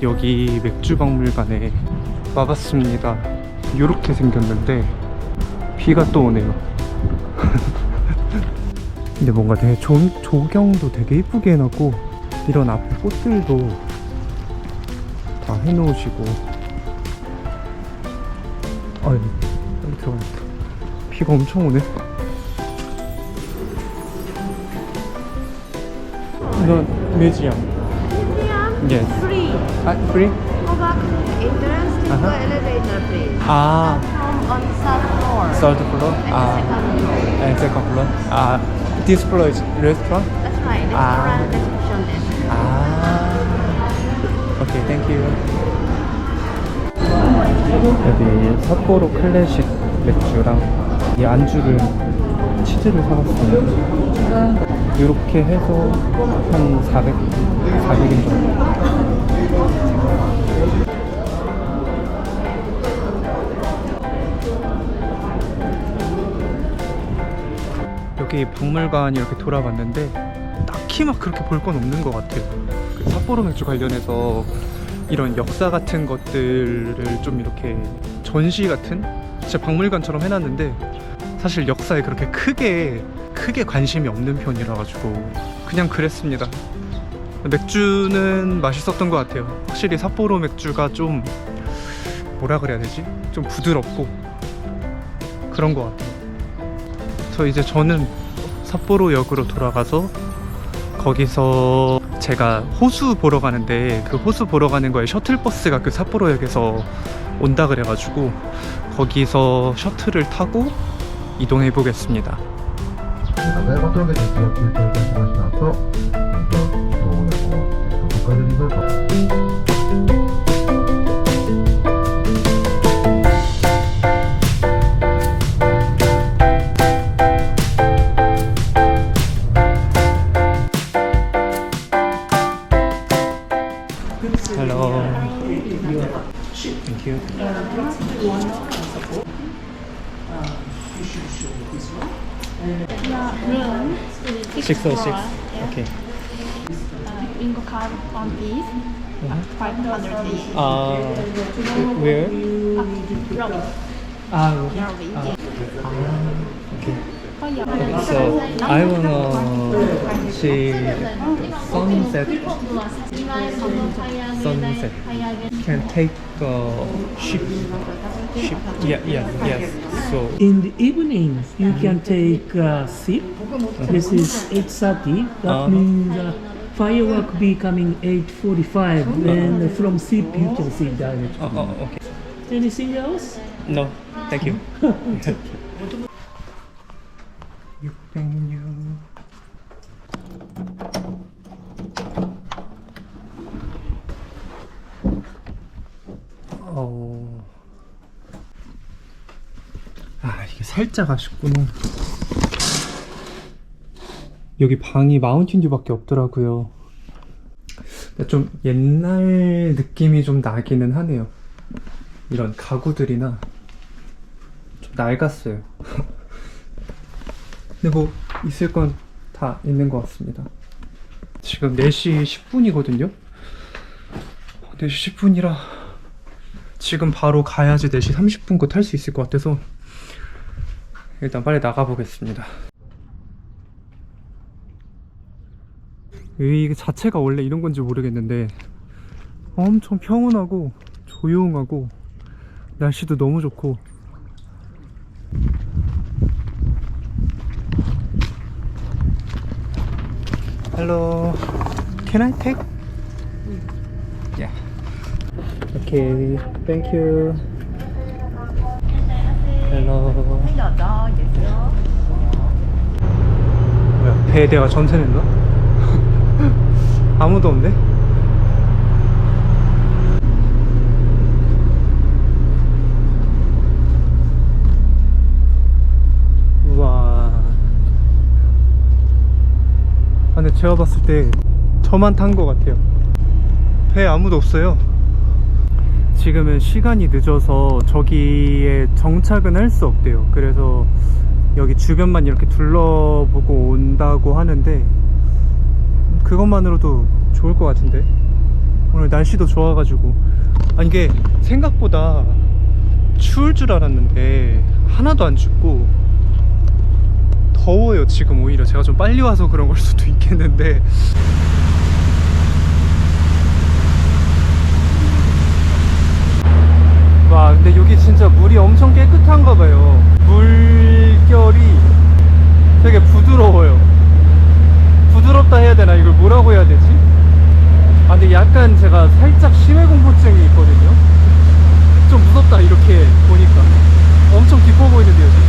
여기 맥주박물관에 와봤습니다. 이렇게 생겼는데 비가 또 오네요. 근데 뭔가 되게 조경도 되게 이쁘게 해놨고, 이런 앞에 꽃들도 다 해놓으시고. 아유, 여기 들어가니까 비가 엄청 오네. 이건 뮤지엄. Yes. Free. Free? Go back to the entrance to the elevator, please. 아, From on third floor. third floor? And the second floor. And second floor? This floor is restaurant? That's right. That's around the reception desk. Okay, thank you. 여기 삿포로 클래식 맥주랑 이 안주를, 치즈를 사봤어요. 이렇게 해서 한 400엔 정도. 여기 박물관 이렇게 돌아봤는데 딱히 막 그렇게 볼 건 없는 것 같아요. 그 삿포로 맥주 관련해서 이런 역사 같은 것들을 좀 이렇게 전시 같은 진짜 박물관처럼 해놨는데, 사실 역사에 그렇게 크게 관심이 없는 편이라 가지고 그냥 그랬습니다. 맥주는 맛있었던 것 같아요. 확실히 삿포로 맥주가 좀 뭐라 그래야 되지? 좀 부드럽고 그런 것 같아요. 저는 삿포로역으로 돌아가서 거기서 제가 호수 보러 가는데, 그 호수 보러 가는 거에 셔틀버스가 그 삿포로역에서 온다 그래가지고 거기서 셔틀을 타고 이동해 보겠습니다. 長山峠にご休憩いたしました後、北海道リゾート。 Hello. Thank you. Room 606. Okay. Bingo card on these 500 Where? Robin. Okay. Oh yeah. So I wanna see sunset. Sunset. Can take a ship. Yes. So In the evening, you can take a sip. This is 8:30. That means firework be coming 8:45. And from sip, you can see directly. okay. Anything else? No, thank you. 606. 이게 살짝 아쉽구나. 여기 방이 마운틴듀밖에 없더라고요. 좀 옛날 느낌이 좀 나기는 하네요. 이런 가구들이나 좀 낡았어요. 근데 뭐 있을 건 다 있는 것 같습니다. 지금 4시 10분이거든요 4시 10분이라 지금 바로 가야지 4시 30분 거 탈 수 있을 것 같아서 일단 빨리 나가보겠습니다. 여기 자체가 원래 이런 건지 모르겠는데 엄청 평온하고 조용하고 날씨도 너무 좋고. Hello, can I take? Yeah. Okay, thank you. Hello. 뭐야, 배에 내가 전세 냈나? 아무도 없네? 우와. 근데 제가 봤을 때 저만 탄 것 같아요. 배에 아무도 없어요. 지금은 시간이 늦어서 저기에 정착은 할 수 없대요. 그래서 여기 주변만 이렇게 둘러보고 온다고 하는데 그것만으로도 좋을 것 같은데. 오늘 오늘 날씨도 좋아가지고. 아니 이게 생각보다 추울 줄 알았는데 하나도 안 춥고 더워요. 지금 오히려 제가 좀 빨리 와서 그런 걸 수도 있겠는데. 와 근데 여기 진짜 물이 엄청 깨끗한가 봐요. 물결이 되게 부드러워요. 부드럽다 해야 되나? 이걸 뭐라고 해야 되지? 아 근데 약간 제가 살짝 심해공포증이 있거든요. 좀 무섭다 이렇게 보니까. 엄청 깊어 보이는데요 지금.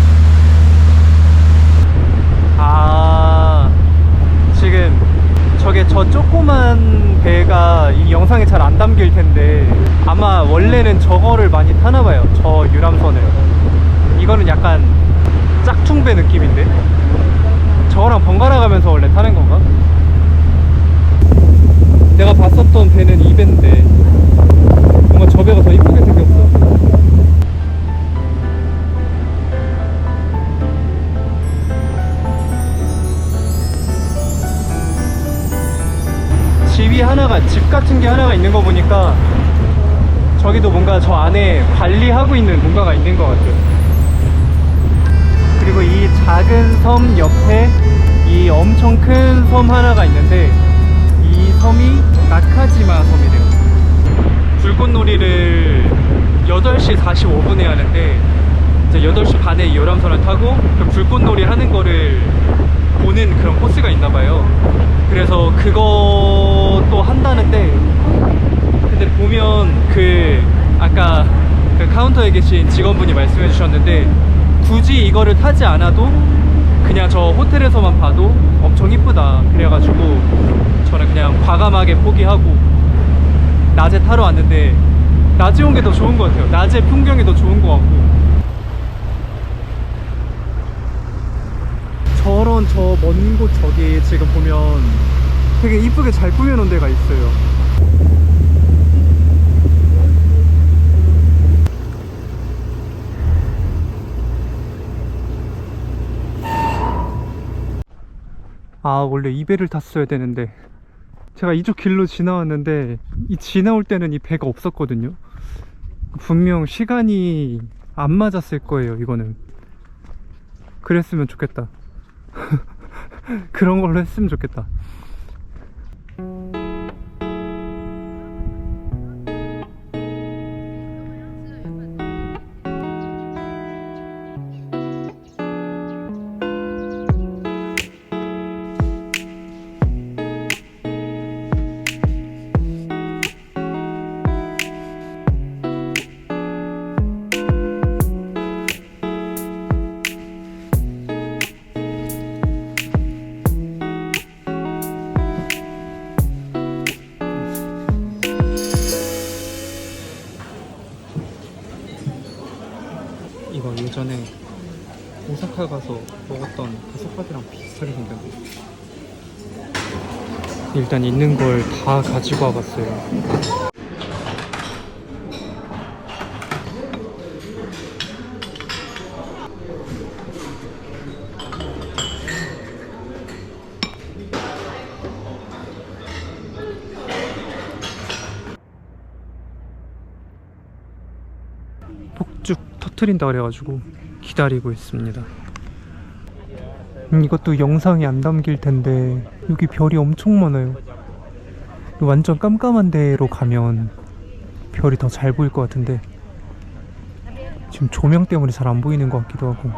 아 지금 저 조그만 배가 이 영상에 잘 안 담길 텐데 아마 원래는 저거를 많이 타나봐요. 저 유람선을. 이거는 약간 짝퉁배 느낌인데 저거랑 번갈아 가면서 원래 타는 건가? 내가 봤었던 배는 이 배인데 뭔가 저 배가 더 이쁘게 생겼어. 집이 하나가, 집 같은 게 하나가 있는 거 보니까 저기도 뭔가 저 안에 관리하고 있는 뭔가가 있는 것 같아요. 그리고 이 작은 섬 옆에 이 엄청 큰 섬 하나가 있는데 이 섬이 나카지마 섬이래요. 불꽃놀이를 8시 45분에 하는데 이제 8시 반에 이 요람선을 타고 그 불꽃놀이 하는 거를 보는 그런 코스가 있나 봐요. 그래서 그것도 한다는데 근데 보면 그 아까 그 카운터에 계신 직원분이 말씀해 주셨는데 굳이 이거를 타지 않아도 그냥 저 호텔에서만 봐도 엄청 이쁘다 그래가지고 저는 그냥 과감하게 포기하고 낮에 타러 왔는데 낮에 온 게 더 좋은 것 같아요. 낮에 풍경이 더 좋은 것 같고. 저런 저 먼 곳 저기 지금 보면 되게 이쁘게 잘 꾸며놓은 데가 있어요. 아 원래 이 배를 탔어야 되는데 제가 이쪽 길로 지나왔는데 이 지나올 때는 이 배가 없었거든요. 분명 시간이 안 맞았을 거예요. 이거는 그랬으면 좋겠다. 그런 걸로 했으면 좋겠다. 이거 예전에 오사카 가서 먹었던 그 솥밥이랑 비슷하게 생겼네. 일단 있는 걸 다 가지고 와봤어요. 폭죽 터트린다 그래가지고 기다리고 있습니다. 이것도 영상이 안 담길 텐데 여기 별이 엄청 많아요. 완전 깜깜한 데로 가면 별이 더 잘 보일 것 같은데 지금 조명 때문에 잘 안 보이는 것 같기도 하고.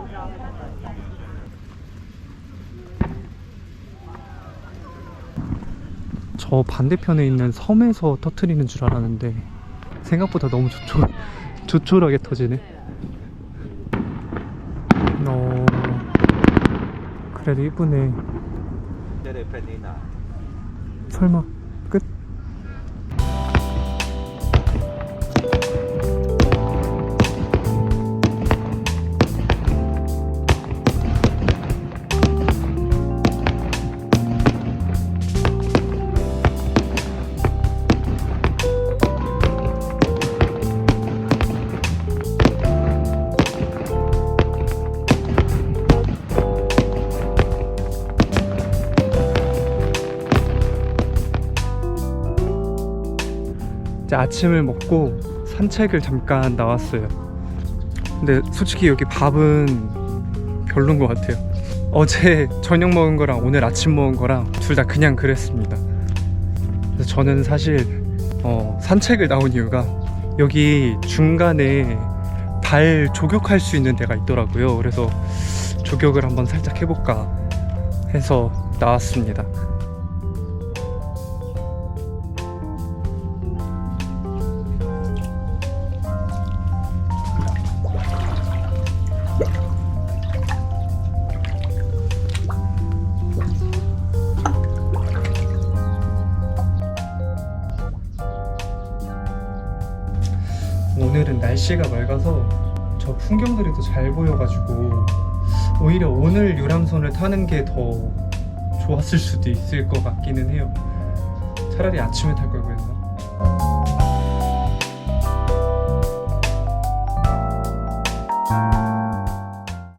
저 반대편에 있는 섬에서 터트리는 줄 알았는데 생각보다 너무 조촐하게 터지네. 그래도 이쁘네. 설마 끝? 이제 아침을 먹고 산책을 잠깐 나왔어요. 근데 솔직히 여기 밥은 별론 것 같아요. 어제 저녁 먹은 거랑 오늘 아침 먹은 거랑 둘 다 그냥 그랬습니다. 그래서 저는 사실 산책을 나온 이유가 여기 중간에 발 조격할 수 있는 데가 있더라고요. 그래서 조격을 한번 살짝 해볼까 해서 나왔습니다. 오늘은 날씨가 맑아서 저 풍경들이 더 잘 보여가지고 오히려 오늘 유람선을 타는 게 더 좋았을 수도 있을 것 같기는 해요. 차라리 아침에 탈 걸 그랬나?